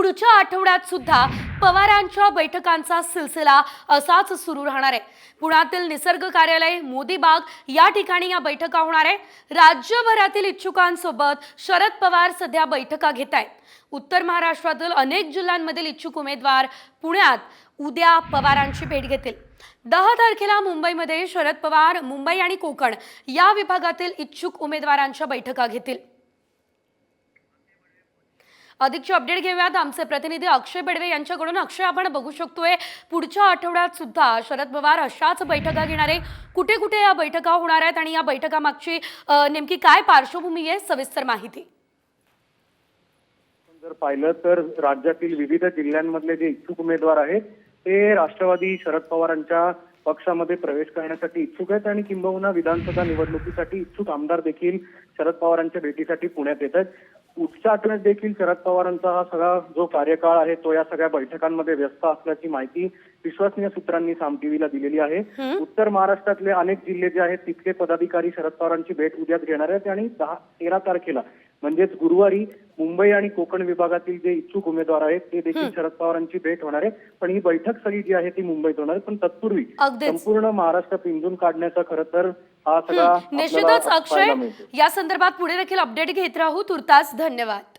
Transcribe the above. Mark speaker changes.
Speaker 1: पुढच्या आठवड्यात सुद्धा पवारांच्या बैठकांचा सिलसिला असाच सुरू राहणार आहे। पुण्यातील निसर्ग कार्यालय, मोदी बाग या ठिकाणी या बैठका होणार आहे। राज्यभरातील इच्छुकांसोबत शरद पवार सध्या बैठका घेत आहेत। उत्तर महाराष्ट्रातील अनेक जिल्ह्यांमधील इच्छुक उमेदवार पुण्यात उद्या पवारांची भेट घेतील। 10 तारखेला मुंबईमध्ये शरद पवार मुंबई आणि कोकण या विभागातील इच्छुक उमेदवारांच्या बैठका घेतील। अधिकची अपडेट घेऊयात आमचे प्रतिनिधी अक्षय बडवे यांच्याकडून। अक्षय, आपण बघू शकतोय पुढच्या आठवड्यात सुद्धा शरद पवार अशाच बैठका घेणार आहे। कुठे कुठे या बैठका होणार आहेत आणि या बैठकामागची नेमकी काय पार्श्वभूमी आहे, सविस्तर माहिती?
Speaker 2: जर पाहिलं तर राज्यातील विविध जिल्ह्यांमधले जे इच्छुक उमेदवार आहेत ते राष्ट्रवादी शरद पवारांच्या पक्षामध्ये प्रवेश करण्यासाठी इच्छुक आहेत आणि किंबहुना विधानसभा निवडणुकीसाठी इच्छुक आमदार देखील शरद पवारांच्या भेटीसाठी पुण्यात येत आहेत। पुढच्या आठवड्यात देखील शरद पवारांचा हा सगळा जो कार्यकाळ आहे तो या सगळ्या बैठकांमध्ये व्यस्त असल्याची माहिती विश्वसनीय सूत्रांनी साम टीव्हीला दिलेली आहे। उत्तर महाराष्ट्रातले अनेक जिल्हे जे आहेत तिथले पदाधिकारी शरद पवारांची भेट उद्याच घेणार आहेत आणि 13 तारखेला म्हणजेच गुरुवारी मुंबई आणि कोकण विभागातील जे इच्छुक उमेदवार आहेत ते देखील शरद पवारांची भेट होणार आहे। पण ही बैठक सगळी जी आहे ती मुंबईत होणार आहे। पण तत्पूर्वी संपूर्ण महाराष्ट्र पिंजून काढण्याचा खरं तर हा सगळा
Speaker 1: निश्चितच अक्षय, या संदर्भात पुढे देखील अपडेट घेत राहू। तुर्तास धन्यवाद।